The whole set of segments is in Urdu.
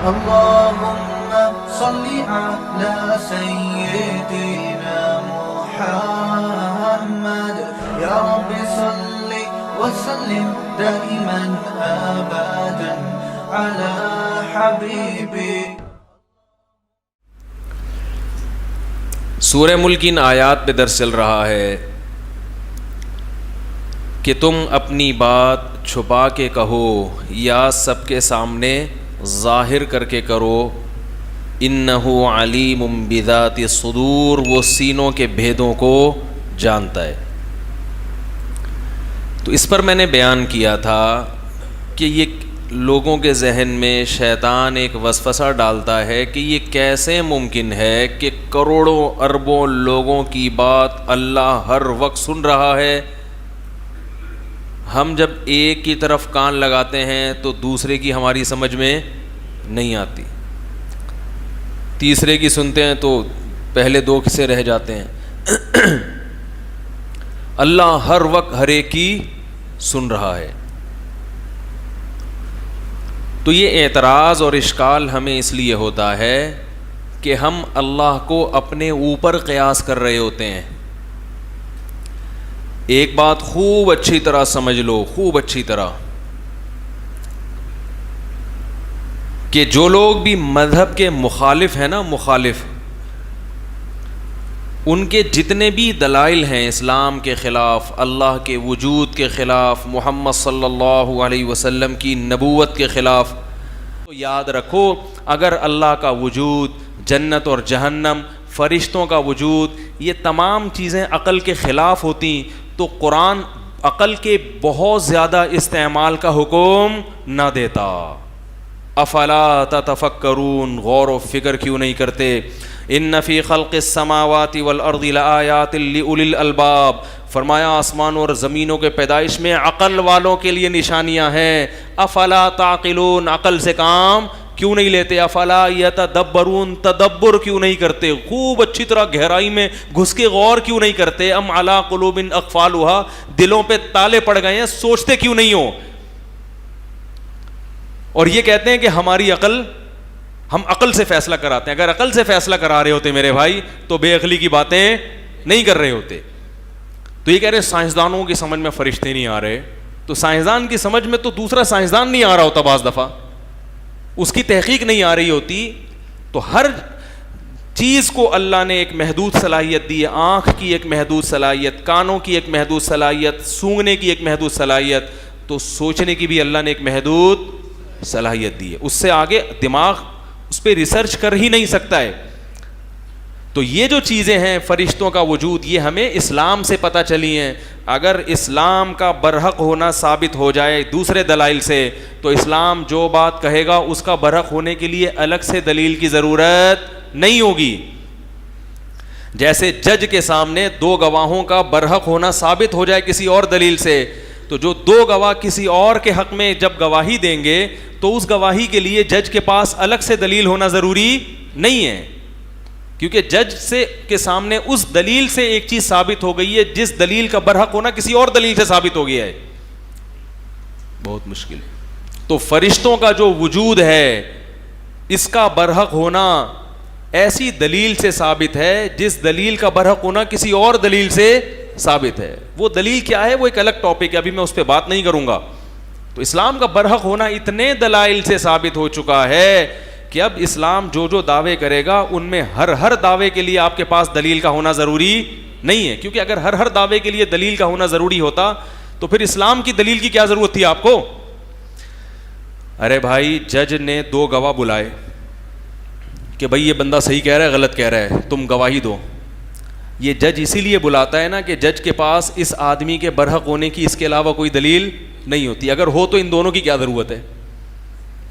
اللهم صل على سيدنا محمد يا رب صل وسلم دائما ابدا على حبيبي. سورہ ملک ان آیات پہ درس چل رہا ہے کہ تم اپنی بات چھپا کے کہو یا سب کے سامنے ظاہر کر کے کرو. انہ علیم بذات الصدور، وہ سینوں کے بھیدوں کو جانتا ہے. تو اس پر میں نے بیان کیا تھا کہ یہ لوگوں کے ذہن میں شیطان ایک وسوسہ ڈالتا ہے کہ یہ کیسے ممکن ہے کہ کروڑوں اربوں لوگوں کی بات اللہ ہر وقت سن رہا ہے. ہم جب ایک کی طرف کان لگاتے ہیں تو دوسرے کی ہماری سمجھ میں نہیں آتی، تیسرے کی سنتے ہیں تو پہلے دو سے رہ جاتے ہیں. اللہ ہر وقت ہر ایک کی سن رہا ہے. تو یہ اعتراض اور اشکال ہمیں اس لیے ہوتا ہے کہ ہم اللہ کو اپنے اوپر قیاس کر رہے ہوتے ہیں. ایک بات خوب اچھی طرح سمجھ لو، خوب اچھی طرح، کہ جو لوگ بھی مذہب کے مخالف ہیں نا، مخالف، ان کے جتنے بھی دلائل ہیں اسلام کے خلاف، اللہ کے وجود کے خلاف، محمد صلی اللہ علیہ وسلم کی نبوت کے خلاف، تو یاد رکھو اگر اللہ کا وجود، جنت اور جہنم، فرشتوں کا وجود، یہ تمام چیزیں عقل کے خلاف ہوتی تو قرآن عقل کے بہت زیادہ استعمال کا حکم نہ دیتا. افلا تتفکرون، غور و فکر کیوں نہیں کرتے؟ ان فی خلق السماوات والارض لآیات لأولی الالباب، فرمایا آسمان اور زمینوں کے پیدائش میں عقل والوں کے لیے نشانیاں ہیں. افلا تعقلون، عقل سے کام کیوں نہیں لیتے؟ افلا یتدبرون، تدبر کیوں نہیں کرتے؟ خوب اچھی طرح گہرائی میں گھس کے غور کیوں نہیں کرتے؟ ام علی قلوب اقفالها، دلوں پہ تالے پڑ گئے ہیں، سوچتے کیوں نہیں ہو؟ اور یہ کہتے ہیں کہ ہماری عقل، ہم عقل سے فیصلہ کراتے ہیں. اگر عقل سے فیصلہ کرا رہے ہوتے میرے بھائی تو بے عقلی کی باتیں نہیں کر رہے ہوتے. تو یہ کہہ رہے سائنسدانوں کی سمجھ میں فرشتے نہیں آ رہے، تو سائنسدان کی سمجھ میں تو دوسرا سائنسدان نہیں آ رہا ہوتا، بعض دفعہ اس کی تحقیق نہیں آ رہی ہوتی. تو ہر چیز کو اللہ نے ایک محدود صلاحیت دی ہے. آنکھ کی ایک محدود صلاحیت، کانوں کی ایک محدود صلاحیت، سونگنے کی ایک محدود صلاحیت، تو سوچنے کی بھی اللہ نے ایک محدود صلاحیت دی ہے. اس سے آگے دماغ اس پہ ریسرچ کر ہی نہیں سکتا ہے. تو یہ جو چیزیں ہیں فرشتوں کا وجود، یہ ہمیں اسلام سے پتہ چلی ہیں. اگر اسلام کا برحق ہونا ثابت ہو جائے دوسرے دلائل سے تو اسلام جو بات کہے گا اس کا برحق ہونے کے لیے الگ سے دلیل کی ضرورت نہیں ہوگی. جیسے جج کے سامنے دو گواہوں کا برحق ہونا ثابت ہو جائے کسی اور دلیل سے، تو جو دو گواہ کسی اور کے حق میں جب گواہی دیں گے تو اس گواہی کے لیے جج کے پاس الگ سے دلیل ہونا ضروری نہیں ہے، کیونکہ جج سے کے سامنے اس دلیل سے ایک چیز ثابت ہو گئی ہے جس دلیل کا برحق ہونا کسی اور دلیل سے ثابت ہو گیا ہے. بہت مشکل ہے. تو فرشتوں کا جو وجود ہے اس کا برحق ہونا ایسی دلیل سے ثابت ہے جس دلیل کا برحق ہونا کسی اور دلیل سے ثابت ہے. وہ دلیل کیا ہے وہ ایک الگ ٹاپک ہے، ابھی میں اس پہ بات نہیں کروں گا. تو اسلام کا برحق ہونا اتنے دلائل سے ثابت ہو چکا ہے کہ اب اسلام جو جو دعوے کرے گا ان میں ہر دعوے کے لیے آپ کے پاس دلیل کا ہونا ضروری نہیں ہے. کیونکہ اگر ہر دعوے کے لیے دلیل کا ہونا ضروری ہوتا تو پھر اسلام کی دلیل کی کیا ضرورت تھی آپ کو؟ ارے بھائی جج نے دو گواہ بلائے کہ بھائی یہ بندہ صحیح کہہ رہا ہے غلط کہہ رہا ہے، تم گواہی دو. یہ جج اسی لیے بلاتا ہے نا کہ جج کے پاس اس آدمی کے برحق ہونے کی اس کے علاوہ کوئی دلیل نہیں ہوتی. اگر ہو تو ان دونوں کی کیا ضرورت ہے؟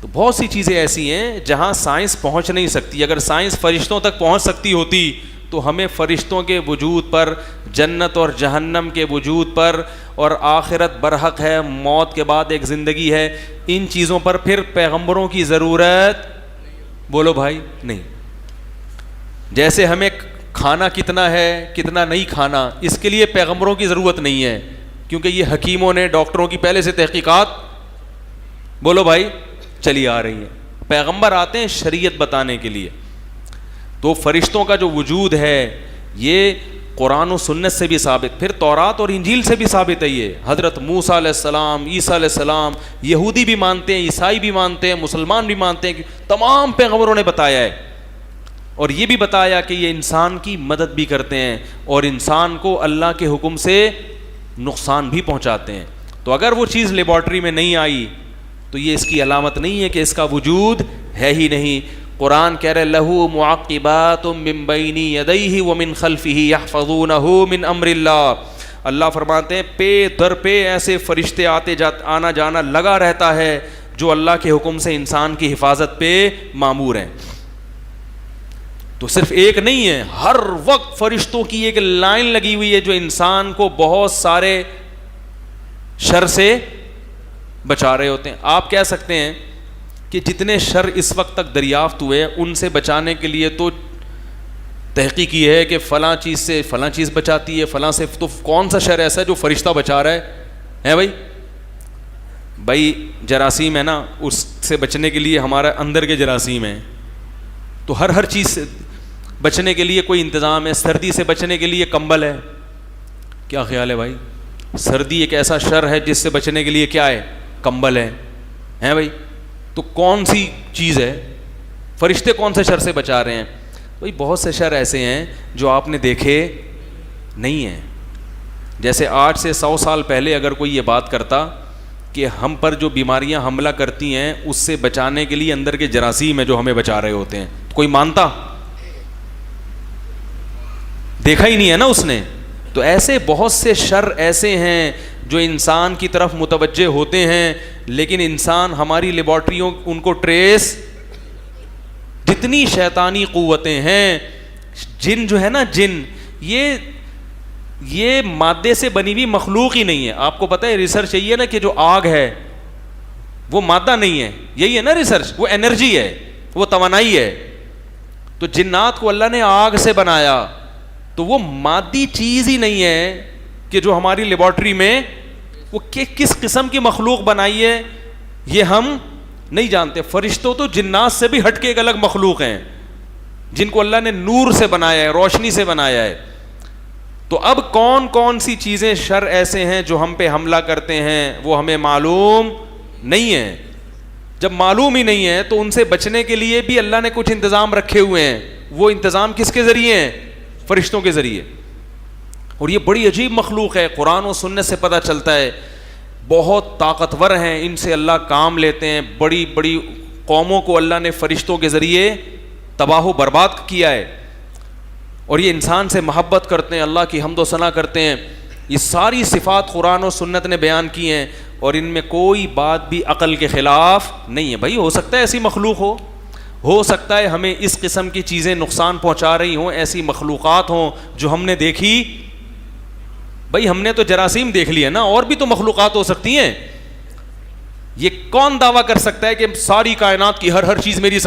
تو بہت سی چیزیں ایسی ہیں جہاں سائنس پہنچ نہیں سکتی. اگر سائنس فرشتوں تک پہنچ سکتی ہوتی تو ہمیں فرشتوں کے وجود پر، جنت اور جہنم کے وجود پر، اور آخرت برحق ہے، موت کے بعد ایک زندگی ہے، ان چیزوں پر پھر پیغمبروں کی ضرورت بولو بھائی نہیں. جیسے ہمیں کھانا کتنا ہے کتنا نہیں کھانا اس کے لیے پیغمبروں کی ضرورت نہیں ہے، کیونکہ یہ حکیموں نے، ڈاکٹروں کی پہلے سے تحقیقات بولو بھائی چلی آ رہی ہیں. پیغمبر آتے ہیں شریعت بتانے کے لیے. تو فرشتوں کا جو وجود ہے یہ قرآن و سنت سے بھی ثابت, پھر تورات اور انجیل سے بھی ثابت ہے. یہ حضرت موسیٰ علیہ السلام, عیسیٰ علیہ السلام, یہودی بھی مانتے ہیں, عیسائی بھی مانتے ہیں, مسلمان بھی مانتے ہیں کہ تمام پیغمبروں نے بتایا ہے. اور یہ بھی بتایا کہ یہ انسان کی مدد بھی کرتے ہیں اور انسان کو اللہ کے حکم سے نقصان بھی پہنچاتے ہیں. تو اگر وہ چیز لیبارٹری میں نہیں آئی تو یہ اس کی علامت نہیں ہے کہ اس کا وجود ہے ہی نہیں. قرآن کہہ رہے لہو معقبات من بین یدیہ ومن خلفہ یحفظونہ من امر اللہ. اللہ فرماتے ہیں پے در پہ ایسے فرشتے آنا جانا لگا رہتا ہے جو اللہ کے حکم سے انسان کی حفاظت پہ مامور ہیں. تو صرف ایک نہیں ہے, ہر وقت فرشتوں کی ایک لائن لگی ہوئی ہے جو انسان کو بہت سارے شر سے بچا رہے ہوتے ہیں. آپ کہہ سکتے ہیں کہ جتنے شر اس وقت تک دریافت ہوئے ان سے بچانے کے لیے تو تحقیق یہ ہے کہ فلاں چیز سے فلاں چیز بچاتی ہے, فلاں سے, تو کون سا شر ایسا ہے جو فرشتہ بچا رہا ہے بھائی جراثیم ہے نا, اس سے بچنے کے لیے ہمارا اندر کے جراثیم ہیں. تو ہر چیز سے بچنے کے لیے کوئی انتظام ہے. سردی سے بچنے کے لیے کمبل ہے. کیا خیال ہے بھائی؟ سردی ایک ایسا شر ہے جس سے بچنے کے لیے کیا ہے؟ کمبل ہے بھائی. تو کون سی چیز ہے؟ فرشتے کون سے شر سے بچا رہے ہیں؟ بھائی بہت سے شر ایسے ہیں جو آپ نے دیکھے نہیں ہیں. جیسے 8 سے 100 سال پہلے اگر کوئی یہ بات کرتا کہ ہم پر جو بیماریاں حملہ کرتی ہیں اس سے بچانے کے لیے اندر کے جراثیم ہیں جو ہمیں بچا رہے ہوتے ہیں, کوئی مانتا؟ دیکھا ہی نہیں ہے نا اس نے. تو ایسے بہت سے شر ایسے ہیں جو انسان کی طرف متوجہ ہوتے ہیں, لیکن انسان ہماری لیبارٹریوں ان کو ٹریس, جتنی شیطانی قوتیں ہیں, جن جو ہے نا جن, یہ مادے سے بنی ہوئی مخلوق ہی نہیں ہے. آپ کو پتہ ہے ریسرچ یہی ہے نا کہ جو آگ ہے وہ مادہ نہیں ہے, یہی ہے نا ریسرچ, وہ انرجی ہے, وہ توانائی ہے. تو جنات کو اللہ نے آگ سے بنایا تو وہ مادی چیز ہی نہیں ہے کہ جو ہماری لیبارٹری میں وہ کس قسم کی مخلوق بنائی ہے یہ ہم نہیں جانتے. فرشتوں تو جنات سے بھی ہٹ کے ایک الگ مخلوق ہیں جن کو اللہ نے نور سے بنایا ہے, روشنی سے بنایا ہے. تو اب کون سی چیزیں شر ایسے ہیں جو ہم پہ حملہ کرتے ہیں وہ ہمیں معلوم نہیں ہے. جب معلوم ہی نہیں ہے تو ان سے بچنے کے لیے بھی اللہ نے کچھ انتظام رکھے ہوئے ہیں. وہ انتظام کس کے ذریعے ہیں؟ فرشتوں کے ذریعے. اور یہ بڑی عجیب مخلوق ہے, قرآن و سنت سے پتہ چلتا ہے. بہت طاقتور ہیں, ان سے اللہ کام لیتے ہیں. بڑی بڑی قوموں کو اللہ نے فرشتوں کے ذریعے تباہ و برباد کیا ہے. اور یہ انسان سے محبت کرتے ہیں, اللہ کی حمد و ثنا کرتے ہیں. یہ ساری صفات قرآن و سنت نے بیان کی ہیں اور ان میں کوئی بات بھی عقل کے خلاف نہیں ہے. بھائی ہو سکتا ہے ایسی مخلوق ہو سکتا ہے ہمیں اس قسم کی چیزیں نقصان پہنچا رہی ہوں, ایسی مخلوقات ہوں جو ہم نے دیکھی. بھائی ہم نے تو جراثیم دیکھ لیا نا, اور بھی تو مخلوقات ہو سکتی ہیں. یہ کون دعویٰ کر سکتا ہے کہ ساری کائنات کی ہر چیز میری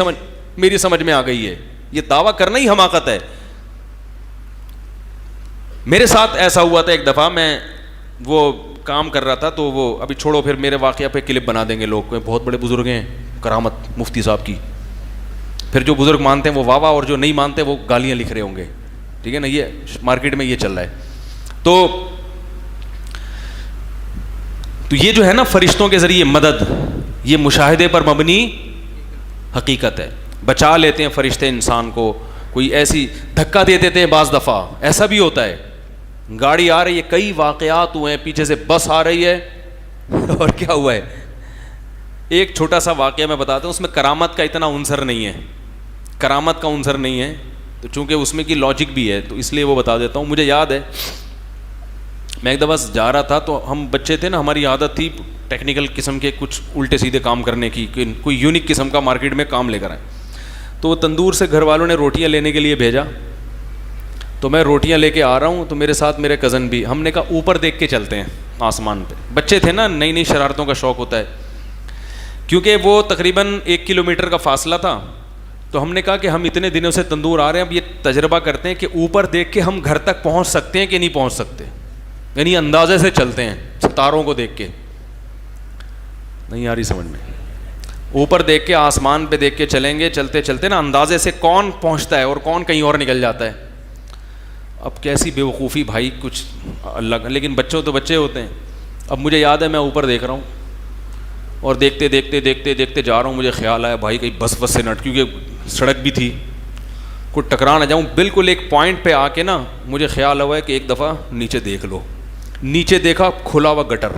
سمجھ میں آ گئی ہے؟ یہ دعویٰ کرنا ہی حماقت ہے. میرے ساتھ ایسا ہوا تھا ایک دفعہ, میں وہ کام کر رہا تھا, تو وہ ابھی چھوڑو, پھر میرے واقعہ پہ کلپ بنا دیں گے لوگ, بہت بڑے بزرگ ہیں, کرامت مفتی صاحب کی. پھر جو بزرگ مانتے ہیں وہ واہ واہ, اور جو نہیں مانتے وہ گالیاں لکھ رہے ہوں گے. ٹھیک ہے نا, یہ مارکیٹ میں یہ چل رہا ہے. تو یہ جو ہے نا فرشتوں کے ذریعے مدد, یہ مشاہدے پر مبنی حقیقت ہے. بچا لیتے ہیں فرشتے انسان کو. کوئی ایسی دھکا دے دیتے ہیں, بعض دفعہ ایسا بھی ہوتا ہے, گاڑی آ رہی ہے, کئی واقعات ہوئے ہیں, پیچھے سے بس آ رہی ہے اور کیا ہوا ہے. ایک چھوٹا سا واقعہ میں بتاتا ہوں, اس میں کرامت کا اتنا عنصر نہیں ہے, کرامت کا عنصر نہیں ہے, تو چونکہ اس میں کی لاجک بھی ہے تو اس لیے وہ بتا دیتا ہوں. مجھے یاد ہے میں ایک دفعہ جا رہا تھا, تو ہم بچے تھے نا, ہماری عادت تھی ٹیکنیکل قسم کے کچھ الٹے سیدھے کام کرنے کی, کوئی یونیک قسم کا مارکیٹ میں کام لے کر آئے. تو وہ تندور سے گھر والوں نے روٹیاں لینے کے لیے بھیجا, تو میں روٹیاں لے کے آ رہا ہوں, تو میرے ساتھ میرے کزن بھی. ہم نے کہا اوپر دیکھ کے چلتے ہیں آسمان پہ. بچے تھے نا, نئی نئی شرارتوں کا شوق ہوتا ہے. کیونکہ وہ تقریباً 1 کلومیٹر کا فاصلہ تھا, تو ہم نے کہا کہ ہم اتنے دنوں سے تندور آ رہے ہیں, اب یہ تجربہ کرتے ہیں کہ اوپر دیکھ کے ہم گھر تک پہنچ سکتے ہیں کہ نہیں پہنچ سکتے. یعنی اندازے سے چلتے ہیں ستاروں کو دیکھ کے. نہیں آ رہی سمجھ میں؟ اوپر دیکھ کے, آسمان پہ دیکھ کے چلیں گے, چلتے چلتے نا اندازے سے کون پہنچتا ہے اور کون کہیں اور نکل جاتا ہے. اب کیسی بے وقوفی بھائی, کچھ اللہ کا, لیکن بچوں تو بچے ہوتے ہیں. اب مجھے یاد ہے میں اوپر دیکھ رہا ہوں اور دیکھتے دیکھتے دیکھتے دیکھتے جا رہا ہوں, مجھے خیال آیا بھائی کہیں بس سے نٹ, کیونکہ سڑک بھی تھی, کوئی ٹکرا نہ جاؤں. بالکل ایک پوائنٹ پہ آ کے نا مجھے خیال ہوا ہے کہ ایک دفعہ نیچے دیکھ لو. نیچے دیکھا, کھلا ہوا گٹر,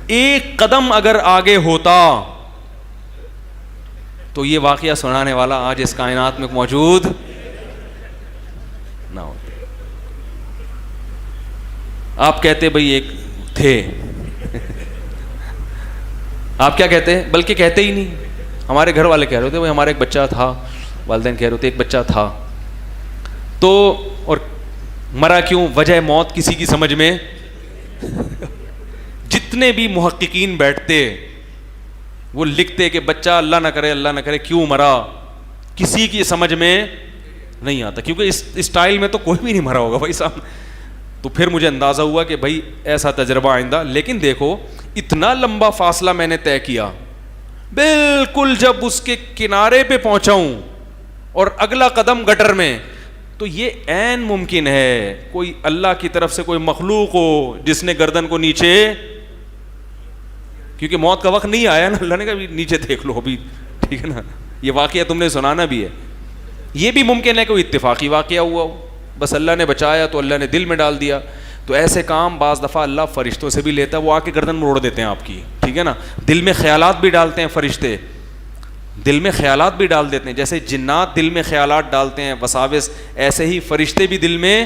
ایک قدم اگر آگے ہوتا تو یہ واقعہ سنانے والا آج اس کائنات میں موجود نہ ہوتا. آپ کہتے بھائی ایک تھے, آپ کیا کہتے, بلکہ کہتے ہی نہیں, ہمارے گھر والے کہہ رہے تھے بھائی ہمارا ایک بچہ تھا, والدین کہہ رہے تھے ایک بچہ تھا. تو اور مرا کیوں, وجہ موت کسی کی سمجھ میں, جتنے بھی محققین بیٹھتے وہ لکھتے کہ بچہ اللہ نہ کرے کیوں مرا, کسی کی سمجھ میں نہیں آتا, کیونکہ اس اسٹائل میں تو کوئی بھی نہیں مرا ہوگا بھائی صاحب. تو پھر مجھے اندازہ ہوا کہ بھائی ایسا تجربہ آئندہ. لیکن دیکھو اتنا لمبا فاصلہ میں نے طے کیا, بالکل جب اس کے کنارے پہ پہنچا ہوں اور اگلا قدم گٹر میں, تو یہ عین ممکن ہے کوئی اللہ کی طرف سے کوئی مخلوق ہو جس نے گردن کو نیچے, کیونکہ موت کا وقت نہیں آیا نا, اللہ نے کہا نیچے دیکھ لو ابھی, ٹھیک ہے نا, یہ واقعہ تم نے سنانا بھی ہے. یہ بھی ممکن ہے کوئی اتفاقی واقعہ ہوا ہو, بس اللہ نے بچایا تو اللہ نے دل میں ڈال دیا. تو ایسے کام بعض دفعہ اللہ فرشتوں سے بھی لیتا ہے, وہ آ کے گردن موڑ دیتے ہیں آپ کی, ٹھیک ہے نا. دل میں خیالات بھی ڈالتے ہیں فرشتے, دل میں خیالات بھی ڈال دیتے ہیں, جیسے جنات دل میں خیالات ڈالتے ہیں وساوس, ایسے ہی فرشتے بھی دل میں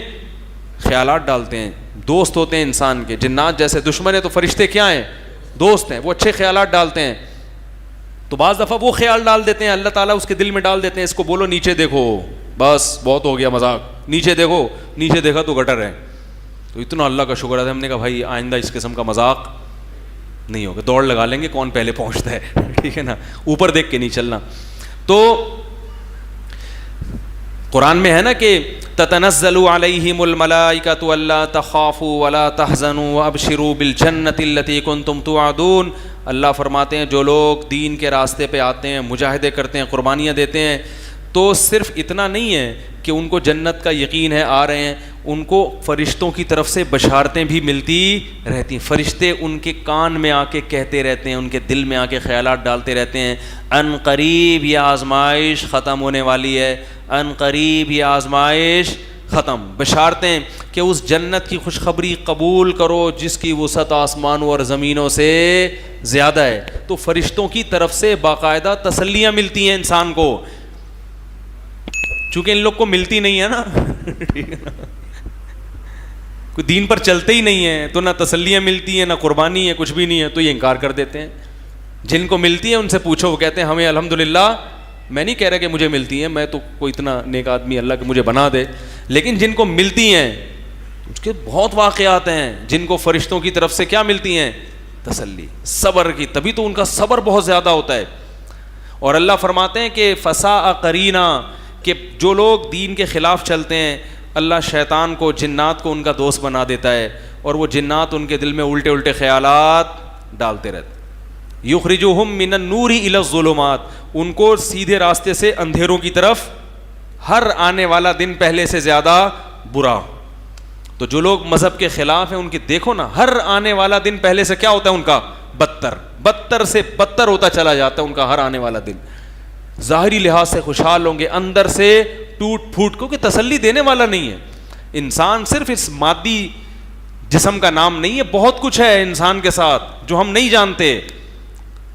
خیالات ڈالتے ہیں. دوست ہوتے ہیں انسان کے, جنات جیسے دشمن ہے تو فرشتے کیا ہیں, دوست ہیں, وہ اچھے خیالات ڈالتے ہیں. تو بعض دفعہ وہ خیال ڈال دیتے ہیں, اللہ تعالیٰ اس کے دل میں ڈال دیتے ہیں, اس کو بولو نیچے دیکھو, بس بہت ہو گیا مذاق, نیچے دیکھو, نیچے دیکھا تو گٹر ہے. تو اتنا اللہ کا شکر ہے, ہم نے کہا بھائی آئندہ اس قسم کا مذاق نہیں ہوگا, دوڑ لگا لیں گے کون پہلے پہنچتا ہے, ٹھیک ہے نا, اوپر دیکھ کے نہیں چلنا. تو قرآن میں ہے نا کہ تتنزل علیہم الملائکۃ الا تخافوا ولا تحزنوا وابشروا بالجنۃ التي کنتم توعدون. اللہ فرماتے ہیں جو لوگ دین کے راستے پہ آتے ہیں, مجاہدے کرتے ہیں, قربانیاں دیتے ہیں, تو صرف اتنا نہیں ہے کہ ان کو جنت کا یقین ہے, آ رہے ہیں, ان کو فرشتوں کی طرف سے بشارتیں بھی ملتی رہتی ہیں. فرشتے ان کے کان میں آ کے کہتے رہتے ہیں, ان کے دل میں آ کے خیالات ڈالتے رہتے ہیں, ان قریب یہ آزمائش ختم ہونے والی ہے, ان قریب یہ آزمائش ختم. بشارتیں کہ اس جنت کی خوشخبری قبول کرو جس کی وسعت آسمانوں اور زمینوں سے زیادہ ہے. تو فرشتوں کی طرف سے باقاعدہ تسلیاں ملتی ہیں انسان کو, چونکہ ان لوگ کو ملتی نہیں ہے نا, کوئی دین پر چلتے ہی نہیں ہے, تو نہ تسلیاں ملتی ہیں نہ قربانی ہے, کچھ بھی نہیں ہے, تو یہ انکار کر دیتے ہیں. جن کو ملتی ہے ان سے پوچھو, وہ کہتے ہیں ہمیں الحمدللہ, میں نہیں کہہ رہا کہ مجھے ملتی ہیں, میں تو کوئی اتنا نیک آدمی اللہ کہ مجھے بنا دے, لیکن جن کو ملتی ہیں اس کے بہت واقعات ہیں جن کو فرشتوں کی طرف سے کیا ملتی ہیں, تسلی, صبر کی, تبھی تو ان کا صبر بہت زیادہ ہوتا ہے. اور اللہ فرماتے ہیں کہ فساء قرینا, کہ جو لوگ دین کے خلاف چلتے ہیں اللہ شیطان کو, جنات کو ان کا دوست بنا دیتا ہے, اور وہ جنات ان کے دل میں الٹے الٹے خیالات ڈالتے رہتے. یخرجوہم من النور الی الظلمات, ان کو سیدھے راستے سے اندھیروں کی طرف, ہر آنے والا دن پہلے سے زیادہ برا. تو جو لوگ مذہب کے خلاف ہیں ان کی دیکھو نا, ہر آنے والا دن پہلے سے کیا ہوتا ہے ان کا, بدتر, بدتر سے بدتر ہوتا چلا جاتا ہے ان کا ہر آنے والا دن. ظاہری لحاظ سے خوشحال ہوں گے, اندر سے ٹوٹ پھوٹ, کیونکہ تسلی دینے والا نہیں ہے. انسان صرف اس مادی جسم کا نام نہیں ہے, بہت کچھ ہے انسان کے ساتھ جو ہم نہیں جانتے,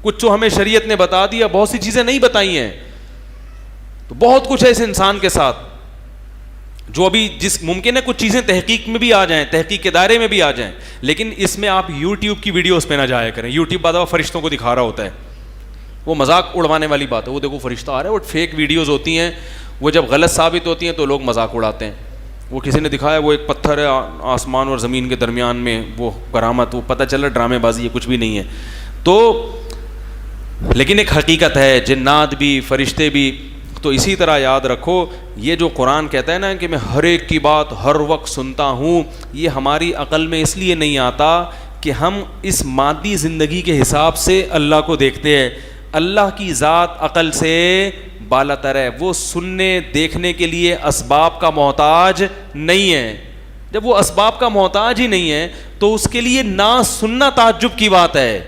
کچھ جو ہمیں شریعت نے بتا دیا, بہت سی چیزیں نہیں بتائی ہیں. تو بہت کچھ ہے اس انسان کے ساتھ جو ابھی جس ممکن ہے کچھ چیزیں تحقیق میں بھی آ جائیں, تحقیق کے دائرے میں بھی آ جائیں, لیکن اس میں آپ یوٹیوب کی ویڈیوز پہ نہ جایا کریں. یوٹیوب بعد فرشتوں کو دکھا رہا ہوتا ہے, وہ مذاق اڑوانے والی بات ہے. وہ دیکھو فرشتہ آ رہا ہے, وہ فیک ویڈیوز ہوتی ہیں, وہ جب غلط ثابت ہوتی ہیں تو لوگ مذاق اڑاتے ہیں. وہ کسی نے دکھایا وہ ایک پتھر ہے آسمان اور زمین کے درمیان میں, وہ کرامت, وہ پتہ چل رہا ڈرامے بازی ہے, کچھ بھی نہیں ہے. تو لیکن ایک حقیقت ہے, جنات بھی فرشتے بھی. تو اسی طرح یاد رکھو, یہ جو قرآن کہتا ہے نا کہ میں ہر ایک کی بات ہر وقت سنتا ہوں, یہ ہماری عقل میں اس لیے نہیں آتا کہ ہم اس مادی زندگی کے حساب سے اللہ کو دیکھتے ہیں. اللہ کی ذات عقل سے بالا تر ہے, وہ سننے دیکھنے کے لیے اسباب کا محتاج نہیں ہے. جب وہ اسباب کا محتاج ہی نہیں ہے تو اس کے لیے نہ سننا تعجب کی بات ہے.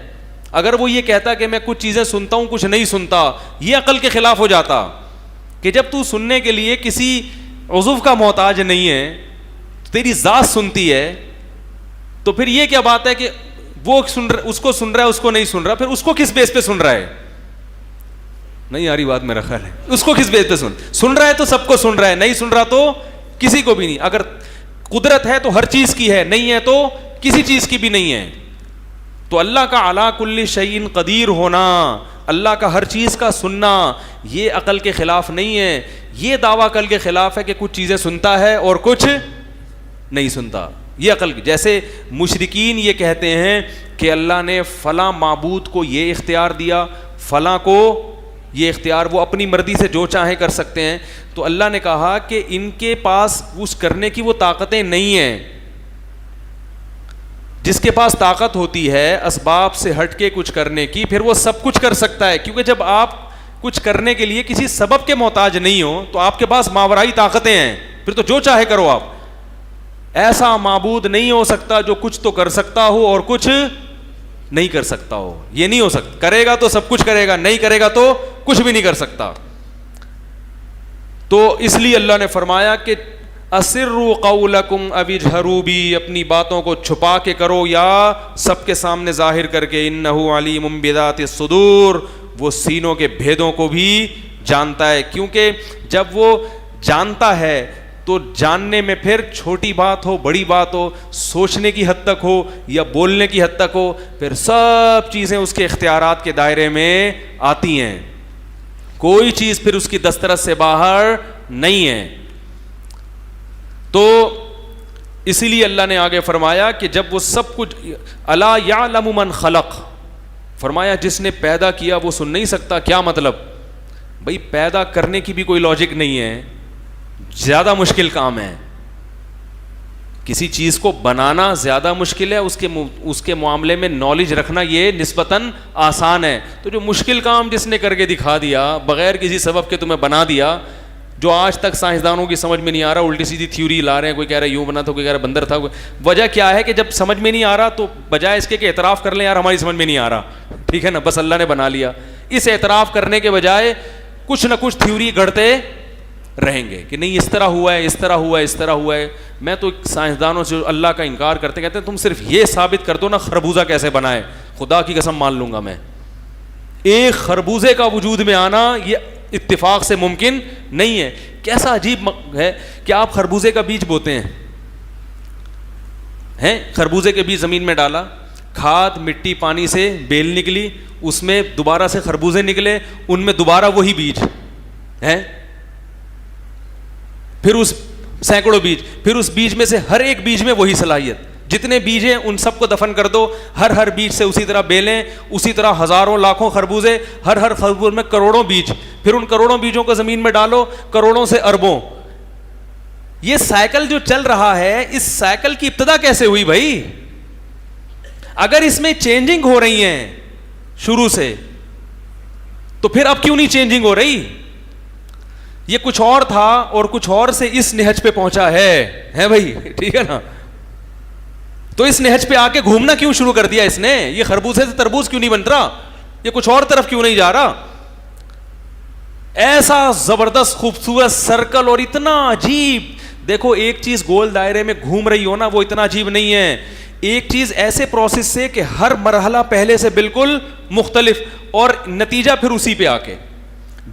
اگر وہ یہ کہتا کہ میں کچھ چیزیں سنتا ہوں کچھ نہیں سنتا, یہ عقل کے خلاف ہو جاتا. کہ جب تو سننے کے لیے کسی عضو کا محتاج نہیں ہے, تیری ذات سنتی ہے, تو پھر یہ کیا بات ہے کہ وہ سن رہا, اس کو سن رہا ہے اس کو نہیں سن رہا, پھر اس کو کس بیس پہ سن رہا ہے؟ نہیں آ رہی بات میرا خیال ہے. اس کو کس بیس پہ سن رہا ہے؟ تو سب کو سن رہا ہے, نہیں سن رہا تو کسی کو بھی نہیں. اگر قدرت ہے تو ہر چیز کی ہے, نہیں ہے تو کسی چیز کی بھی نہیں ہے. تو اللہ کا علی کل شیء قدیر ہونا, اللہ کا ہر چیز کا سننا, یہ عقل کے خلاف نہیں ہے. یہ دعویٰ عقل کے خلاف ہے کہ کچھ چیزیں سنتا ہے اور کچھ نہیں سنتا. یہ عقل, جیسے مشرکین یہ کہتے ہیں کہ اللہ نے فلاں معبود کو یہ اختیار دیا, فلاں کو یہ اختیار, وہ اپنی مرضی سے جو چاہیں کر سکتے ہیں. تو اللہ نے کہا کہ ان کے پاس اس کرنے کی وہ طاقتیں نہیں ہیں. جس کے پاس طاقت ہوتی ہے اسباب سے ہٹ کے کچھ کرنے کی, پھر وہ سب کچھ کر سکتا ہے. کیونکہ جب آپ کچھ کرنے کے لیے کسی سبب کے محتاج نہیں ہو تو آپ کے پاس ماورائی طاقتیں ہیں, پھر تو جو چاہے کرو آپ. ایسا معبود نہیں ہو سکتا جو کچھ تو کر سکتا ہو اور کچھ نہیں کر سکتا ہو. یہ نہیں ہو سکتا. کرے گا تو سب کچھ کرے گا, نہیں کرے گا تو کچھ بھی نہیں کر سکتا. تو اس لیے اللہ نے فرمایا کہ اسروا قولکم او اجہروا بی, اپنی باتوں کو چھپا کے کرو یا سب کے سامنے ظاہر کر کے. انہ علیم بذات الصدور, وہ سینوں کے بھیدوں کو بھی جانتا ہے. کیونکہ جب وہ جانتا ہے تو جاننے میں پھر چھوٹی بات ہو بڑی بات ہو, سوچنے کی حد تک ہو یا بولنے کی حد تک ہو, پھر سب چیزیں اس کے اختیارات کے دائرے میں آتی ہیں. کوئی چیز پھر اس کی دسترس سے باہر نہیں ہے. تو اسی لیے اللہ نے آگے فرمایا کہ جب وہ سب کچھ, الا یعلم من خلق, فرمایا جس نے پیدا کیا وہ سن نہیں سکتا. کیا مطلب بھائی؟ پیدا کرنے کی بھی کوئی لاجک نہیں ہے, زیادہ مشکل کام ہے. کسی چیز کو بنانا زیادہ مشکل ہے, اس کے معاملے میں نالج رکھنا یہ نسبتاً آسان ہے. تو جو مشکل کام جس نے کر کے دکھا دیا بغیر کسی سبب کے تمہیں بنا دیا, جو آج تک سائنسدانوں کی سمجھ میں نہیں آ رہا, الٹی سیدھی تھیوری لا رہے ہیں, کوئی کہہ رہا ہے یوں بنا تھا, کوئی کہہ رہا ہے بندر تھا. وجہ کیا ہے کہ جب سمجھ میں نہیں آ رہا تو بجائے اس کے کہ اعتراف کر لیں یار ہماری سمجھ میں نہیں آ رہا, ٹھیک ہے نا, بس اللہ نے بنا لیا, اس اعتراف کرنے کے بجائے کچھ نہ کچھ تھیوری گڑھتے رہیں گے کہ نہیں اس طرح ہوا ہے, اس طرح ہوا ہے, اس طرح ہوا ہے. میں تو سائنسدانوں سے اللہ کا انکار کرتے کہتے ہیں تم صرف یہ ثابت کر دو نا خربوزہ کیسے بنا ہے, خدا کی قسم مان لوں گا میں. ایک خربوزے کا وجود میں آنا یہ اتفاق سے ممکن نہیں ہے. کیسا عجیب ہے کہ آپ خربوزے کا بیج بوتے ہیں, خربوزے کے بیج زمین میں ڈالا, کھاد مٹی پانی سے بیل نکلی, اس میں دوبارہ سے خربوزے نکلے, ان میں دوبارہ وہی بیج ہیں, پھر اس سینکڑوں بیج, پھر اس بیج میں سے ہر ایک بیج میں وہی صلاحیت, جتنے بیج ہیں ان سب کو دفن کر دو, ہر بیج سے اسی طرح بیلیں, اسی طرح ہزاروں لاکھوں خربوزے, ہر خربوز میں کروڑوں بیج, پھر ان کروڑوں بیجوں کو زمین میں ڈالو, کروڑوں سے اربوں. یہ سائیکل جو چل رہا ہے, اس سائیکل کی ابتدا کیسے ہوئی بھائی؟ اگر اس میں چینجنگ ہو رہی ہیں شروع سے تو پھر اب کیوں نہیں چینجنگ ہو رہی؟ یہ کچھ اور تھا اور کچھ اور سے اس نہج پہ پہنچا ہے بھائی, ٹھیک ہے نا. تو اس نہج پہ آ کے گھومنا کیوں شروع کر دیا اس نے؟ یہ خربوزے سے تربوز کیوں نہیں بن رہا؟ یہ کچھ اور طرف کیوں نہیں جا رہا؟ ایسا زبردست خوبصورت سرکل اور اتنا عجیب. دیکھو ایک چیز گول دائرے میں گھوم رہی ہو نا, وہ اتنا عجیب نہیں ہے. ایک چیز ایسے پروسیس سے کہ ہر مرحلہ پہلے سے بالکل مختلف اور نتیجہ پھر اسی پہ آ کے.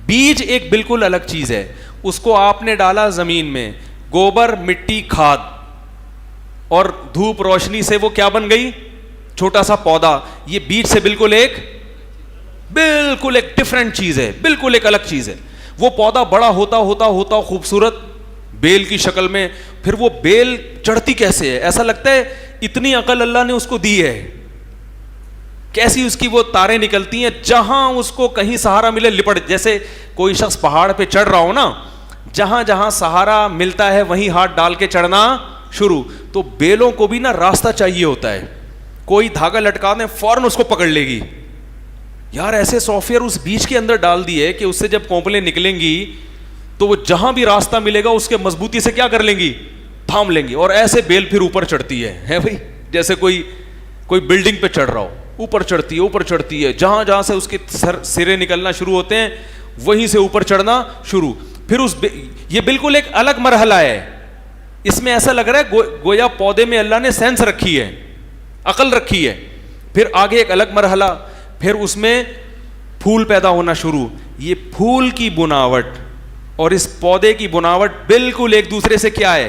بیج ایک بالکل الگ چیز ہے, اس کو آپ نے ڈالا زمین میں, گوبر مٹی کھاد اور دھوپ روشنی سے وہ کیا بن گئی؟ چھوٹا سا پودا. یہ بیج سے بالکل ایک ڈفرینٹ چیز ہے, بالکل ایک الگ چیز ہے. وہ پودا بڑا ہوتا ہوتا ہوتا خوبصورت بیل کی شکل میں, پھر وہ بیل چڑھتی کیسے ہے؟ ایسا لگتا ہے اتنی عقل اللہ نے اس کو دی ہے, کیسی اس کی وہ تاریں نکلتی ہیں, جہاں اس کو کہیں سہارا ملے لپٹ. جیسے کوئی شخص پہاڑ پہ چڑھ رہا ہو نا, جہاں جہاں سہارا ملتا ہے وہیں ہاتھ ڈال کے چڑھنا شروع. تو بیلوں کو بھی نا راستہ چاہیے ہوتا ہے, کوئی دھاگا لٹکا دیں فوراً اس کو پکڑ لے گی, یار ایسے سافٹ ویئر اس بیج کے اندر ڈال دیے کہ اس سے جب کونپلیں نکلیں گی تو وہ جہاں بھی راستہ ملے گا اس کے مضبوطی سے کیا کر لیں گی, تھام لیں گی, اور ایسے بیل پھر اوپر چڑھتی ہے بھائی, جیسے کوئی بلڈنگ پہ چڑھ رہا ہو, اوپر چڑھتی ہے, جہاں جہاں سے اس کے سرے نکلنا شروع ہوتے ہیں وہیں سے اوپر چڑھنا شروع. پھر یہ بالکل ایک الگ مرحلہ ہے, اس میں ایسا لگ رہا ہے گویا پودے میں اللہ نے سینس رکھی ہے, عقل رکھی ہے. پھر آگے ایک الگ مرحلہ, پھر اس میں پھول پیدا ہونا شروع. یہ پھول کی بناوٹ اور اس پودے کی بناوٹ بالکل ایک دوسرے سے کیا ہے,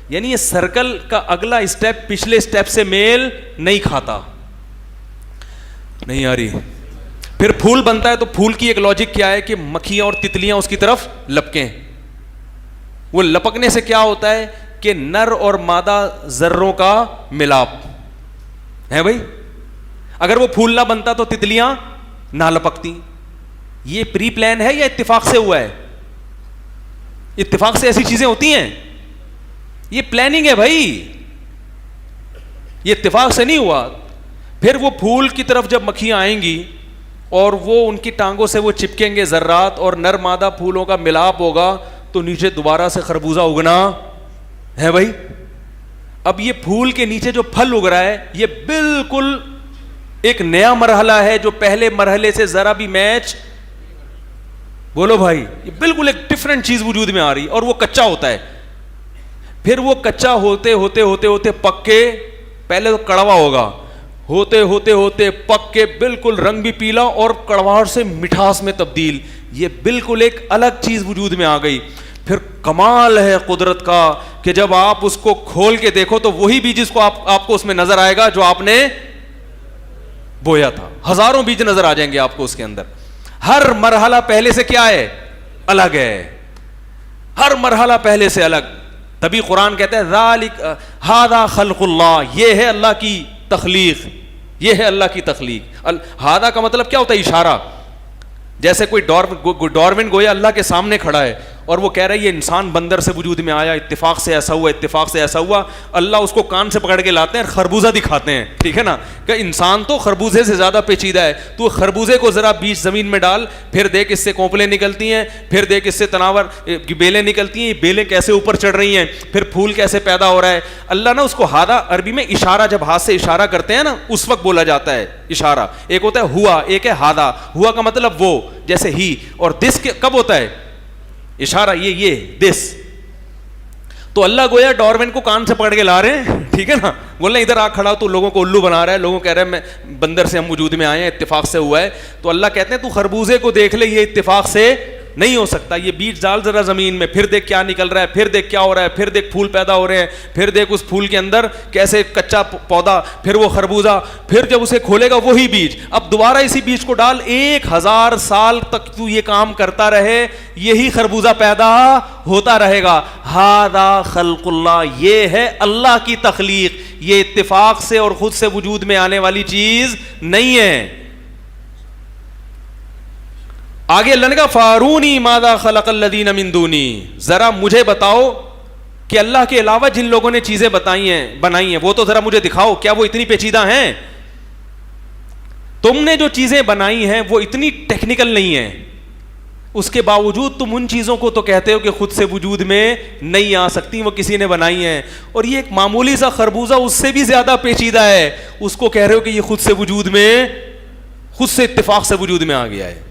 یعنی یہ سرکل کا اگلا اسٹیپ پچھلے اسٹیپ سے میل نہیں کھاتا. نہیں آ رہی. پھر پھول بنتا ہے تو پھول کی ایک لاجک کیا ہے کہ مکھیاں اور تتلیاں اس کی طرف لپکیں. وہ لپکنے سے کیا ہوتا ہے کہ نر اور مادہ ذروں کا ملاپ ہے بھائی. اگر وہ پھول نہ بنتا تو تتلیاں نہ لپکتی. یہ پری پلان ہے یا اتفاق سے ہوا ہے؟ اتفاق سے ایسی چیزیں ہوتی ہیں, یہ پلاننگ ہے بھائی, یہ اتفاق سے نہیں ہوا. پھر وہ پھول کی طرف جب مکھیاں آئیں گی اور وہ ان کی ٹانگوں سے وہ چپکیں گے ذرات اور نر مادہ پھولوں کا ملاپ ہوگا تو نیچے دوبارہ سے خربوزہ اگنا ہے بھائی. اب یہ پھول کے نیچے جو پھل اگ رہا ہے یہ بالکل ایک نیا مرحلہ ہے جو پہلے مرحلے سے ذرا بھی میچ, بولو بھائی, یہ بالکل ایک ڈفرنٹ چیز وجود میں آ رہی اور وہ کچا ہوتا ہے. پھر وہ کچا ہوتے ہوتے ہوتے ہوتے پک کے, پہلے تو کڑوا ہوگا, ہوتے ہوتے ہوتے پک کے بالکل رنگ بھی پیلا اور کڑواہٹ سے مٹھاس میں تبدیل. یہ بالکل ایک الگ چیز وجود میں آ گئی. پھر کمال ہے قدرت کا کہ جب آپ اس کو کھول کے دیکھو تو وہی بیج جس کو آپ کو اس میں نظر آئے گا جو آپ نے بویا تھا. ہزاروں بیج نظر آ جائیں گے آپ کو اس کے اندر. ہر مرحلہ پہلے سے کیا ہے, الگ ہے, ہر مرحلہ پہلے سے الگ. تبھی قرآن کہتا ہے ذالک ھذا خلق اللہ, یہ ہے اللہ کی تخلیق, یہ ہے اللہ کی تخلیق. ھذا کا مطلب کیا ہوتا ہے, اشارہ. جیسے کوئی ڈارون گویا اللہ کے سامنے کھڑا ہے اور وہ کہہ رہا ہے یہ انسان بندر سے وجود میں آیا, اتفاق سے ایسا ہوا, اتفاق سے ایسا ہوا. اللہ اس کو کان سے پکڑ کے لاتے ہیں, خربوزہ دکھاتے ہیں, ٹھیک ہے نا, کہ انسان تو خربوزے سے زیادہ پیچیدہ ہے. تو خربوزے کو ذرا بیچ زمین میں ڈال, پھر دیکھ اس سے کونپلیں نکلتی ہیں, پھر دیکھ اس سے تناور کی بیلیں نکلتی ہیں, یہ بیلیں کیسے اوپر چڑھ رہی ہیں, پھر پھول کیسے پیدا ہو رہا ہے. اللہ نا اس کو ھذا عربی میں اشارہ, جب ہاتھ سے اشارہ کرتے ہیں نا اس وقت بولا جاتا ہے اشارہ. ایک ہوتا ہے ہوا, ایک ہے ھذا. ہوا کا مطلب وہ, جیسے ہی, اور دس کب ہوتا ہے اشارہ, یہ دس. تو اللہ گویا ڈارون کو کان سے پکڑ کے لا رہے ہیں, ٹھیک ہے نا, بولنا ادھر آ کھڑا, تو لوگوں کو الو بنا رہا ہے, لوگوں کہہ رہے ہیں میں بندر سے ہم وجود میں آئے ہیں, اتفاق سے ہوا ہے. تو اللہ کہتے ہیں تو خربوزے کو دیکھ لے, یہ اتفاق سے نہیں ہو سکتا. یہ بیج ڈال ذرا زمین میں, پھر دیکھ کیا نکل رہا ہے, پھر دیکھ کیا ہو رہا ہے, پھر دیکھ پھول پیدا ہو رہے ہیں, پھر دیکھ اس پھول کے اندر کیسے کچا پودا, پھر وہ خربوزہ, پھر جب اسے کھولے گا وہی بیج. اب دوبارہ اسی بیج کو ڈال, 1000 سال تک تو یہ کام کرتا رہے, یہی خربوزہ پیدا ہوتا رہے گا. ھذا خلق اللہ, یہ ہے اللہ کی تخلیق, یہ اتفاق سے اور خود سے وجود میں آنے والی چیز نہیں ہے. آگے اللہ نے کہا فارونی ماذا خلق الذین من دونی, ذرا مجھے بتاؤ کہ اللہ کے علاوہ جن لوگوں نے چیزیں بنائی ہیں وہ تو ذرا مجھے دکھاؤ, کیا وہ اتنی پیچیدہ ہیں؟ تم نے جو چیزیں بنائی ہیں وہ اتنی ٹیکنیکل نہیں ہیں, اس کے باوجود تم ان چیزوں کو تو کہتے ہو کہ خود سے وجود میں نہیں آ سکتی, وہ کسی نے بنائی ہیں. اور یہ ایک معمولی سا خربوزہ اس سے بھی زیادہ پیچیدہ ہے, اس کو کہہ رہے ہو کہ یہ خود سے وجود میں, خود سے اتفاق سے وجود میں آ گیا ہے.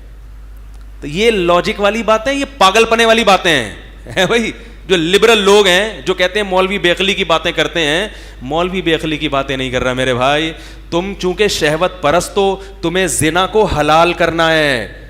تو یہ لاجک والی باتیں, یہ پاگل پنے والی باتیں ہیں بھائی. جو لبرل لوگ ہیں جو کہتے ہیں مولوی بے عقلی کی باتیں کرتے ہیں, مولوی بے عقلی کی باتیں نہیں کر رہا میرے بھائی. تم چونکہ شہوت پرست ہو, تمہیں زنا کو حلال کرنا ہے,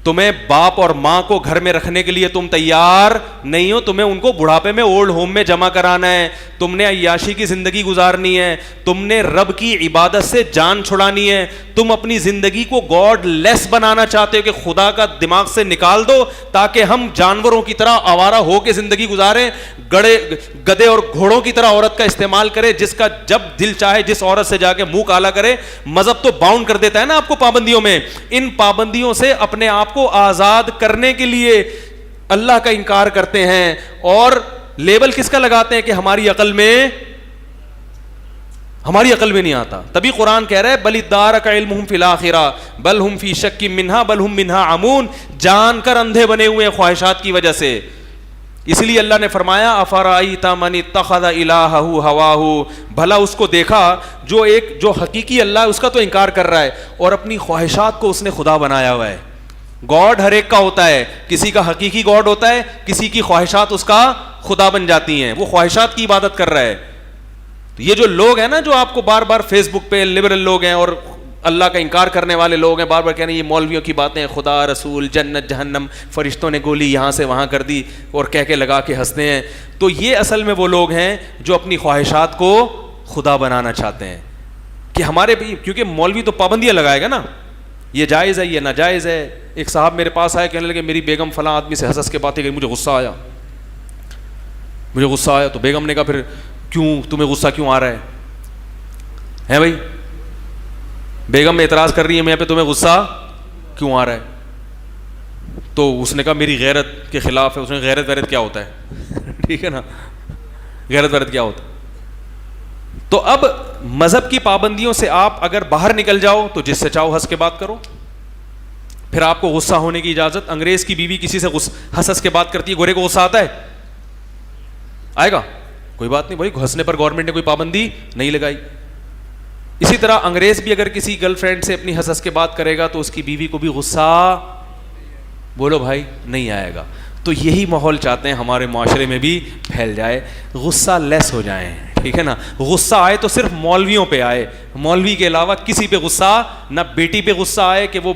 تمہیں باپ اور ماں کو گھر میں رکھنے کے لیے تم تیار نہیں ہو, تمہیں ان کو بڑھاپے میں اولڈ ہوم میں جمع کرانا ہے, تم نے عیاشی کی زندگی گزارنی ہے, تم نے رب کی عبادت سے جان چھڑانی ہے, تم اپنی زندگی کو گاڈ لیس بنانا چاہتے ہو کہ خدا کا دماغ سے نکال دو تاکہ ہم جانوروں کی طرح آوارہ ہو کے زندگی گزاریں, گدے اور گھوڑوں کی طرح عورت کا استعمال کرے, جس کا جب دل چاہے جس عورت سے جا کے منہ کالا کرے. مذہب تو باؤنڈ کر دیتا ہے نا آپ کو پابندیوں میں, ان پابندیوں سے اپنے آپ کو آزاد کرنے کے لیے اللہ کا انکار کرتے ہیں, اور لیبل کس کا لگاتے ہیں کہ ہماری عقل میں ہماری عقل میں نہیں آتا. تبھی قرآن کہہ رہا ہے بل ادارک علمہم فی الآخرہ بل ہم فی شک منہا بل ہم منہا عمون, جان کر اندھے بنے ہوئے ہیں خواہشات کی وجہ سے. اس لیے اللہ نے فرمایا افرأیت من اتخذ الہہ ہواہ, بھلا اس کو دیکھا جو حقیقی اللہ ہے اس کا تو انکار کر رہا ہے اور اپنی خواہشات کو اس نے خدا بنایا ہوا ہے. گاڈ ہر ایک کا ہوتا ہے, کسی کا حقیقی گاڈ ہوتا ہے, کسی کی خواہشات اس کا خدا بن جاتی ہیں, وہ خواہشات کی عبادت کر رہا ہے. تو یہ جو لوگ ہیں نا جو آپ کو بار بار فیس بک پہ لبرل لوگ ہیں اور اللہ کا انکار کرنے والے لوگ ہیں, بار بار کہہ رہے ہیں یہ مولویوں کی باتیں, خدا رسول جنت جہنم فرشتوں نے گولی یہاں سے وہاں کر دی اور کہہ کے لگا کے ہنستے ہیں, تو یہ اصل میں وہ لوگ ہیں جو اپنی خواہشات کو خدا بنانا چاہتے ہیں. کہ ہمارے بھی, کیونکہ مولوی تو پابندیاں لگائے گا نا, یہ جائز ہے یہ ناجائز ہے. ایک صاحب میرے پاس آئے کہنے لگے میری بیگم فلاں آدمی سے ہنس کے باتیں کری, مجھے غصہ آیا. تو بیگم نے کہا پھر کیوں تمہیں غصہ کیوں آ رہا ہے بھائی, بیگم میں اعتراض کر رہی ہے میں پہ, تمہیں غصہ کیوں آ رہا ہے؟ تو اس نے کہا میری غیرت کے خلاف ہے. اس نے غیرت کیا ہوتا ہے ٹھیک ہے نا, غیرت کیا ہوتا ہے. تو اب مذہب کی پابندیوں سے آپ اگر باہر نکل جاؤ تو جس سے چاہو ہنس کے بات کرو, پھر آپ کو غصہ ہونے کی اجازت. انگریز کی بیوی کسی سے ہنس کے بات کرتی ہے, گورے کو غصہ آتا ہے؟ آئے گا؟ کوئی بات نہیں بھائی, ہنسنے پر گورنمنٹ نے کوئی پابندی نہیں لگائی. اسی طرح انگریز بھی اگر کسی گرل فرینڈ سے اپنی ہنس کے بات کرے گا تو اس کی بیوی کو بھی غصہ, بولو بھائی, نہیں آئے گا. تو یہی ماحول چاہتے ہیں ہمارے معاشرے میں بھی پھیل جائے, غصہ لیس ہو جائیں, ٹھیک ہے نا. غصہ آئے تو صرف مولویوں پہ آئے, مولوی کے علاوہ کسی پہ غصہ نہ, بیٹی پہ غصہ آئے کہ وہ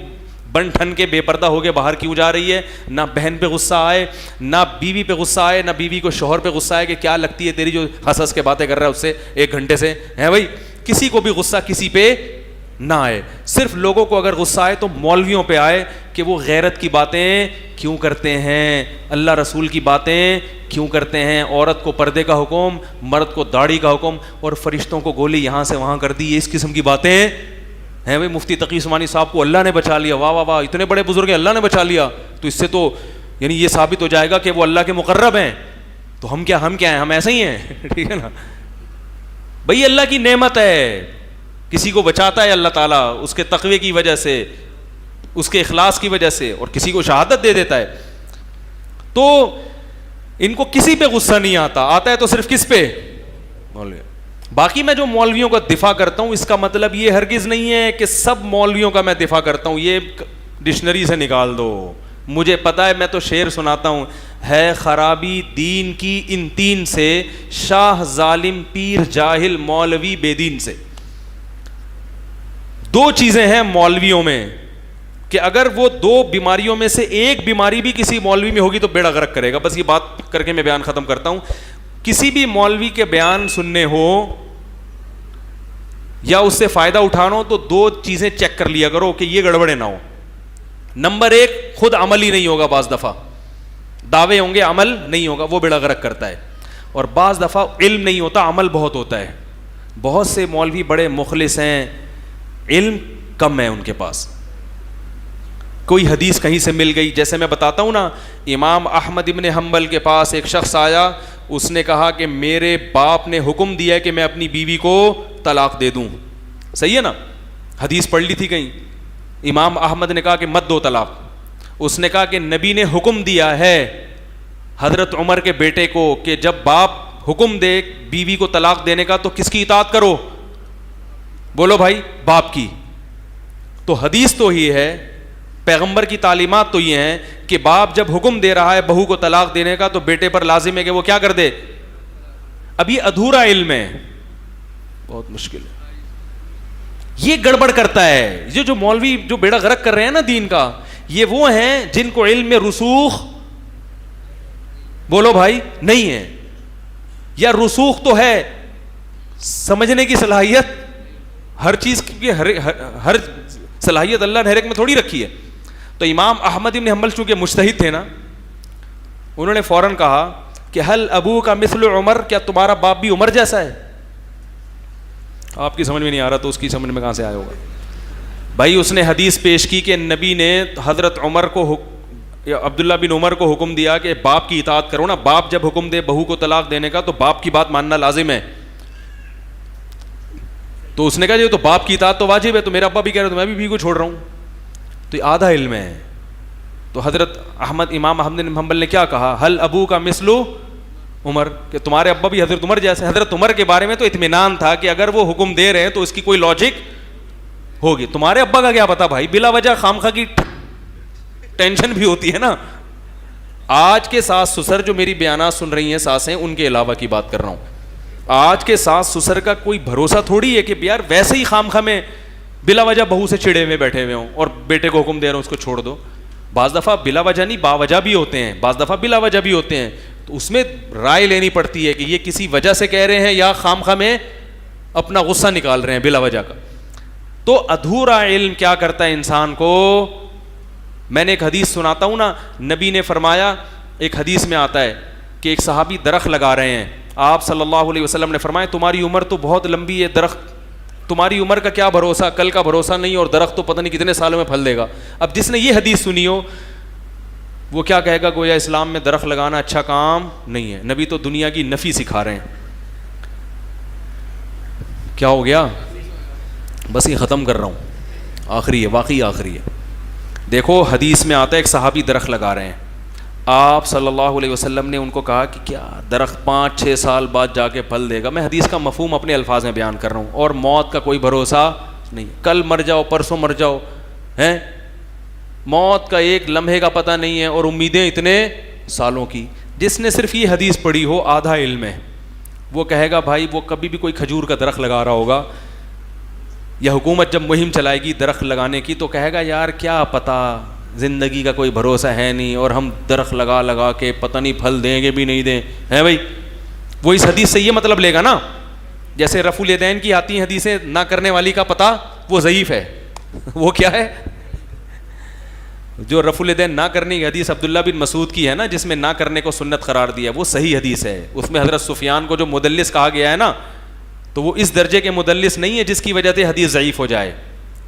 بن ٹھن کے بے پردہ ہو کے باہر کیوں جا رہی ہے, نہ بہن پہ غصہ آئے, نہ بیوی پہ غصہ آئے, نہ بیوی کو شوہر پہ غصہ آئے کہ کیا لگتی ہے تیری جو ہنس کے باتیں کر رہا ہے اس سے 1 گھنٹے سے, ہے بھائی. کسی کو بھی غصہ کسی پہ نہ آئے. صرف لوگوں کو اگر غصہ آئے تو مولویوں پہ آئے کہ وہ غیرت کی باتیں کیوں کرتے ہیں, اللہ رسول کی باتیں کیوں کرتے ہیں, عورت کو پردے کا حکم, مرد کو داڑھی کا حکم, اور فرشتوں کو گولی یہاں سے وہاں کر دی, یہ اس قسم کی باتیں ہیں بھائی. مفتی تقی عثمانی صاحب کو اللہ نے بچا لیا, واہ واہ واہ, اتنے بڑے بزرگ ہیں, اللہ نے بچا لیا. تو اس سے تو یعنی یہ ثابت ہو جائے گا کہ وہ اللہ کے مقرب ہیں. تو ہم کیا ہیں, ہم ایسے ہی ہیں, ٹھیک ہے نا بھائی. اللہ کی نعمت ہے, کسی کو بچاتا ہے اللہ تعالیٰ اس کے تقوی کی وجہ سے, اس کے اخلاص کی وجہ سے, اور کسی کو شہادت دے دیتا ہے. تو ان کو کسی پہ غصہ نہیں آتا ہے تو صرف کس پہ, مولوی. باقی میں جو مولویوں کا دفاع کرتا ہوں اس کا مطلب یہ ہرگز نہیں ہے کہ سب مولویوں کا میں دفاع کرتا ہوں, یہ ڈکشنری سے نکال دو. مجھے پتا ہے, میں تو شعر سناتا ہوں, ہے خرابی دین کی ان 3 سے, شاہ ظالم پیر جاہل مولوی بے دین سے. 2 چیزیں ہیں مولویوں میں کہ اگر وہ 2 بیماریوں میں سے ایک بیماری بھی کسی مولوی میں ہوگی تو بیڑا غرق کرے گا. بس یہ بات کر کے میں بیان ختم کرتا ہوں. کسی بھی مولوی کے بیان سننے ہو یا اس سے فائدہ اٹھانا ہو تو 2 چیزیں چیک کر لیا کرو کہ یہ گڑبڑے نہ ہو. نمبر 1, خود عمل ہی نہیں ہوگا, بعض دفعہ دعوے ہوں گے عمل نہیں ہوگا, وہ بیڑا غرق کرتا ہے. اور بعض دفعہ علم نہیں ہوتا, عمل بہت ہوتا ہے. بہت سے مولوی بڑے مخلص ہیں, علم کم ہے ان کے پاس. کوئی حدیث کہیں سے مل گئی, جیسے میں بتاتا ہوں نا, امام احمد ابن حنبل کے پاس ایک شخص آیا, اس نے کہا کہ میرے باپ نے حکم دیا ہے کہ میں اپنی بیوی کو طلاق دے دوں. صحیح ہے نا, حدیث پڑھ لی تھی کہیں. امام احمد نے کہا کہ مت دو طلاق. اس نے کہا کہ نبی نے حکم دیا ہے حضرت عمر کے بیٹے کو کہ جب باپ حکم دے بیوی کو طلاق دینے کا تو کس کی اطاعت کرو, بولو بھائی, باپ کی. تو حدیث تو ہی ہے, پیغمبر کی تعلیمات تو یہ ہیں کہ باپ جب حکم دے رہا ہے بہو کو طلاق دینے کا تو بیٹے پر لازم ہے کہ وہ کیا کر دے. اب یہ ادھورا علم ہے, بہت مشکل ہے. یہ گڑبڑ کرتا ہے. یہ جو مولوی جو بیڑا غرق کر رہے ہیں نا دین کا, یہ وہ ہیں جن کو علم میں رسوخ, بولو بھائی, نہیں ہے, یا رسوخ تو ہے, سمجھنے کی صلاحیت, ہر چیز کی ہر صلاحیت اللہ نے ہر ایک میں تھوڑی رکھی ہے. تو امام احمد بن حنبل چونکہ مجتہد تھے نا, انہوں نے فوراً کہا کہ حل ابو کا مثل عمر, کیا تمہارا باپ بھی عمر جیسا ہے؟ آپ کی سمجھ میں نہیں آ رہا تو اس کی سمجھ میں کہاں سے آیا ہوگا بھائی. اس نے حدیث پیش کی کہ نبی نے حضرت عمر کو, عبداللہ بن عمر کو حکم دیا کہ باپ کی اطاعت کرو نا, باپ جب حکم دے بہو کو طلاق دینے کا تو باپ کی بات ماننا لازم ہے. تو اس نے کہا یہ تو باپ کی اطاعت تو واجب ہے, تو میرا ابا بھی کہہ رہا ہے تو میں بھی بیوی کو چھوڑ رہا ہوں. تو یہ آدھا علم ہے. تو حضرت امام احمد بن حنبل نے کیا کہا, حل ابو کا مثلو عمر, کہ تمہارے ابا بھی حضرت عمر جیسے. حضرت عمر کے بارے میں تو اطمینان تھا کہ اگر وہ حکم دے رہے ہیں تو اس کی کوئی لاجک ہوگی. تمہارے ابا کا کیا پتا بھائی, بلا وجہ خامخواہ کی ٹینشن بھی ہوتی ہے نا. آج کے ساس سسر جو میری بیانات سن رہی ہیں ساسیں, ان کے علاوہ کی بات کر رہا ہوں. آج کے ساس سسر کا کوئی بھروسہ تھوڑی ہے کہ یار ویسے ہی خامخواہ میں بلا وجہ بہو سے چڑے ہوئے بیٹھے ہوئے ہوں اور بیٹے کو حکم دے رہے ہوں اس کو چھوڑ دو. بعض دفعہ بلا وجہ نہیں, باوجہ بھی ہوتے ہیں, بعض دفعہ بلا وجہ بھی ہوتے ہیں. تو اس میں رائے لینی پڑتی ہے کہ یہ کسی وجہ سے کہہ رہے ہیں یا خامخواہ میں اپنا غصہ نکال رہے ہیں بلا وجہ کا. تو ادھورا علم کیا کرتا ہے انسان کو. میں نے ایک حدیث سناتا ہوں نا, نبی نے فرمایا, ایک حدیث میں آتا ہے کہ ایک صحابی درخت لگا رہے ہیں, آپ صلی اللہ علیہ وسلم نے فرمایا تمہاری عمر تو بہت لمبی ہے, درخت تمہاری عمر کا کیا بھروسہ, کل کا بھروسہ نہیں, اور درخت تو پتہ نہیں کتنے سالوں میں پھل دے گا. اب جس نے یہ حدیث سنی ہو وہ کیا کہے گا, گویا اسلام میں درخت لگانا اچھا کام نہیں ہے, نبی تو دنیا کی نفی سکھا رہے ہیں. کیا ہو گیا, بس یہ ختم کر رہا ہوں, آخری ہے, واقعی آخری ہے. دیکھو حدیث میں آتا ہے ایک صحابی درخت لگا رہے ہیں, آپ صلی اللہ علیہ وسلم نے ان کو کہا کہ کیا درخت 5-6 سال بعد جا کے پھل دے گا. میں حدیث کا مفہوم اپنے الفاظ میں بیان کر رہا ہوں. اور موت کا کوئی بھروسہ نہیں, کل مر جاؤ پرسوں مر جاؤ, ہیں موت کا ایک لمحے کا پتہ نہیں ہے, اور امیدیں اتنے سالوں کی. جس نے صرف یہ حدیث پڑھی ہو آدھا علم ہے, وہ کہے گا بھائی وہ کبھی بھی کوئی کھجور کا درخت لگا رہا ہوگا, یا حکومت جب مہم چلائے گی درخت لگانے کی تو کہے گا یار کیا پتہ, زندگی کا کوئی بھروسہ ہے نہیں, اور ہم درخت لگا لگا کے پتہ نہیں پھل دیں گے بھی نہیں دیں, ہیں بھائی. وہ اس حدیث سے یہ مطلب لے گا نا, جیسے رفع الیدین کی آتی ہیں حدیثیں, نہ کرنے والی کا پتہ وہ ضعیف ہے. وہ کیا ہے, جو رفع الیدین نہ کرنے کی حدیث عبداللہ بن مسعود کی ہے نا, جس میں نہ کرنے کو سنت قرار دیا, وہ صحیح حدیث ہے. اس میں حضرت سفیان کو جو مدلس کہا گیا ہے نا, تو وہ اس درجے کے مدلس نہیں ہے جس کی وجہ سے حدیث ضعیف ہو جائے.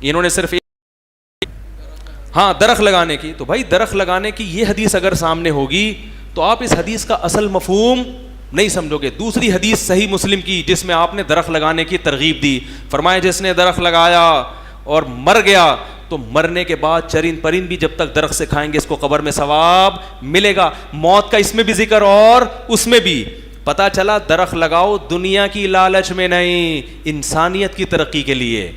انہوں نے صرف ہاں درخت لگانے کی, تو بھائی درخت لگانے کی یہ حدیث اگر سامنے ہوگی تو آپ اس حدیث کا اصل مفہوم نہیں سمجھو گے. دوسری حدیث صحیح مسلم کی جس میں آپ نے درخت لگانے کی ترغیب دی, فرمایا جس نے درخت لگایا اور مر گیا تو مرنے کے بعد چرند پرند بھی جب تک درخت سے کھائیں گے اس کو قبر میں ثواب ملے گا. موت کا اس میں بھی ذکر اور اس میں بھی. پتا چلا درخت لگاؤ دنیا کی لالچ میں نہیں, انسانیت کی ترقی کے لیے.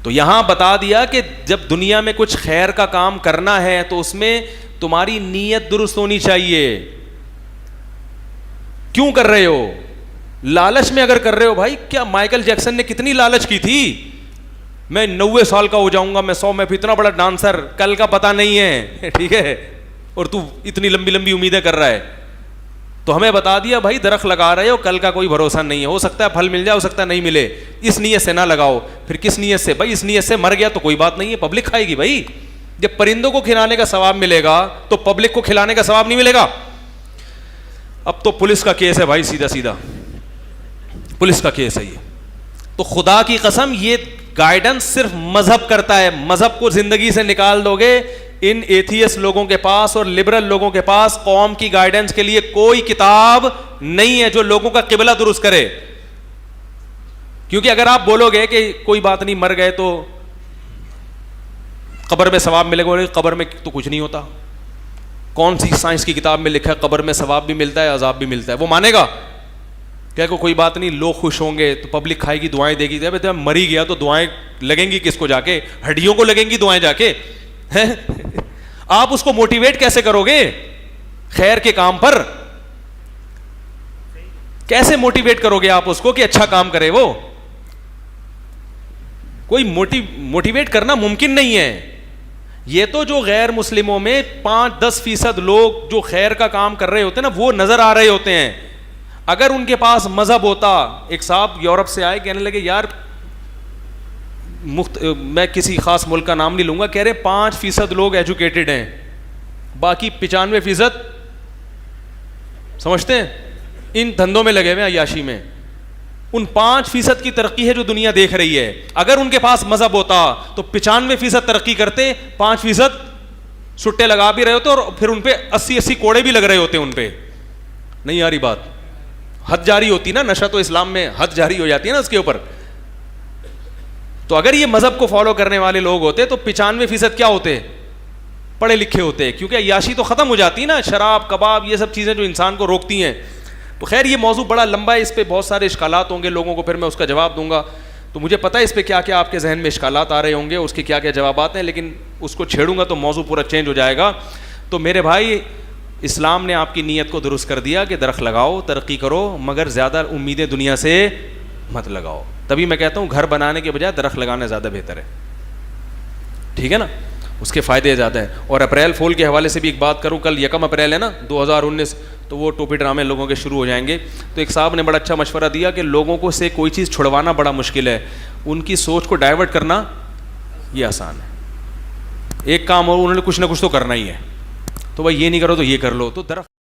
تو یہاں بتا دیا کہ جب دنیا میں کچھ خیر کا کام کرنا ہے تو اس میں تمہاری نیت درست ہونی چاہیے. کیوں کر رہے ہو, لالچ میں اگر کر رہے ہو, بھائی کیا مائیکل جیکسن نے کتنی لالچ کی تھی, میں 90 سال کا ہو جاؤں گا, میں 100 میں اتنا بڑا ڈانسر, کل کا پتہ نہیں ہے, ٹھیک ہے, اور تو اتنی لمبی لمبی امیدیں کر رہا ہے. تو ہمیں بتا دیا بھائی درخت لگا رہے ہو, کل کا کوئی بھروسہ نہیں ہے, ہو سکتا ہے پھل مل جائے, ہو سکتا ہے نہیں ملے, اس نیت سے نہ لگاؤ. پھر کس نیت سے, بھائی اس نیت سے مر گیا تو کوئی بات نہیں ہے, پبلک کھائے گی. بھائی جب پرندوں کو کھلانے کا ثواب ملے گا تو پبلک کو کھلانے کا ثواب نہیں ملے گا. اب تو پولیس کا کیس ہے بھائی, سیدھا سیدھا پولیس کا کیس ہے یہ. تو خدا کی قسم یہ گائیڈنس صرف مذہب کرتا ہے, مذہب کو زندگی سے نکال دو گے, ان ایتھیس لوگوں کے پاس اور لبرل لوگوں کے پاس قوم کی گائیڈنس کے لیے کوئی کتاب نہیں ہے جو لوگوں کا قبلہ درست کرے. کیونکہ اگر آپ بولو گے کہ کوئی بات نہیں مر گئے تو قبر میں ثواب ملے گا, قبر میں تو کچھ نہیں ہوتا. کون سی سائنس کی کتاب میں لکھا ہے قبر میں ثواب بھی ملتا ہے عذاب بھی ملتا ہے؟ وہ مانے گا کہ کوئی بات نہیں, لوگ خوش ہوں گے تو پبلک کھائے گی, دعائیں دے گی. جب مر ہی گیا تو دعائیں لگیں گی کس کو, جا کے ہڈیوں کو لگیں گی دعائیں جا کے. آپ اس کو موٹیویٹ کیسے کرو گے خیر کے کام پر, کیسے موٹیویٹ کرو گے آپ اس کو کہ اچھا کام کرے؟ وہ کوئی موٹیویٹ کرنا ممکن نہیں ہے. یہ تو جو غیر مسلموں میں 5-10% لوگ جو خیر کا کام کر رہے ہوتے ہیں نا, وہ نظر آ رہے ہوتے ہیں. اگر ان کے پاس مذہب ہوتا, ایک صاحب یورپ سے آئے, کہنے لگے یار میں کسی خاص ملک کا نام نہیں لوں گا, کہہ رہے 5% لوگ ایجوکیٹڈ ہیں, باقی 95% سمجھتے ہیں ان دھندوں میں لگے ہوئے ہیں, عیاشی میں. ان 5% کی ترقی ہے جو دنیا دیکھ رہی ہے. اگر ان کے پاس مذہب ہوتا تو 95% ترقی کرتے, 5% سٹے لگا بھی رہے ہوتے, اور پھر ان پہ 80 کوڑے بھی لگ رہے ہوتے. ان پہ نہیں آ رہی بات, حد جاری ہوتی نا, نشہ تو اسلام میں حد جاری ہو جاتی ہے نا اس کے اوپر. تو اگر یہ مذہب کو فالو کرنے والے لوگ ہوتے تو 95% کیا ہوتے؟ پڑھے لکھے ہوتے, کیونکہ عیاشی تو ختم ہو جاتی نا, شراب کباب یہ سب چیزیں جو انسان کو روکتی ہیں. تو خیر یہ موضوع بڑا لمبا ہے, اس پہ بہت سارے اشکالات ہوں گے لوگوں کو, پھر میں اس کا جواب دوں گا. تو مجھے پتہ ہے اس پہ کیا کیا آپ کے ذہن میں اشکالات آ رہے ہوں گے, اس کے کیا کیا جوابات ہیں, لیکن اس کو چھیڑوں گا تو موضوع پورا چینج ہو جائے گا. تو میرے بھائی اسلام نے آپ کی نیت کو درست کر دیا کہ درخت لگاؤ, ترقی کرو, مگر زیادہ امیدیں دنیا سے مت لگاؤ. تبھی میں کہتا ہوں گھر بنانے کے بجائے درخت لگانا زیادہ بہتر ہے, ٹھیک ہے نا, اس کے فائدے زیادہ ہیں. اور اپریل فول کے حوالے سے بھی ایک بات کروں, کل 1 اپریل ہے نا 2019, تو وہ ٹوپی ڈرامے لوگوں کے شروع ہو جائیں گے. تو ایک صاحب نے بڑا اچھا مشورہ دیا کہ لوگوں کو سے کوئی چیز چھڑوانا بڑا مشکل ہے, ان کی سوچ کو ڈائیورٹ کرنا یہ آسان ہے. ایک کام اور انہوں نے کچھ نہ کچھ تو کرنا ہی ہے, تو بھائی یہ نہیں کرو تو یہ کر لو. تو درخت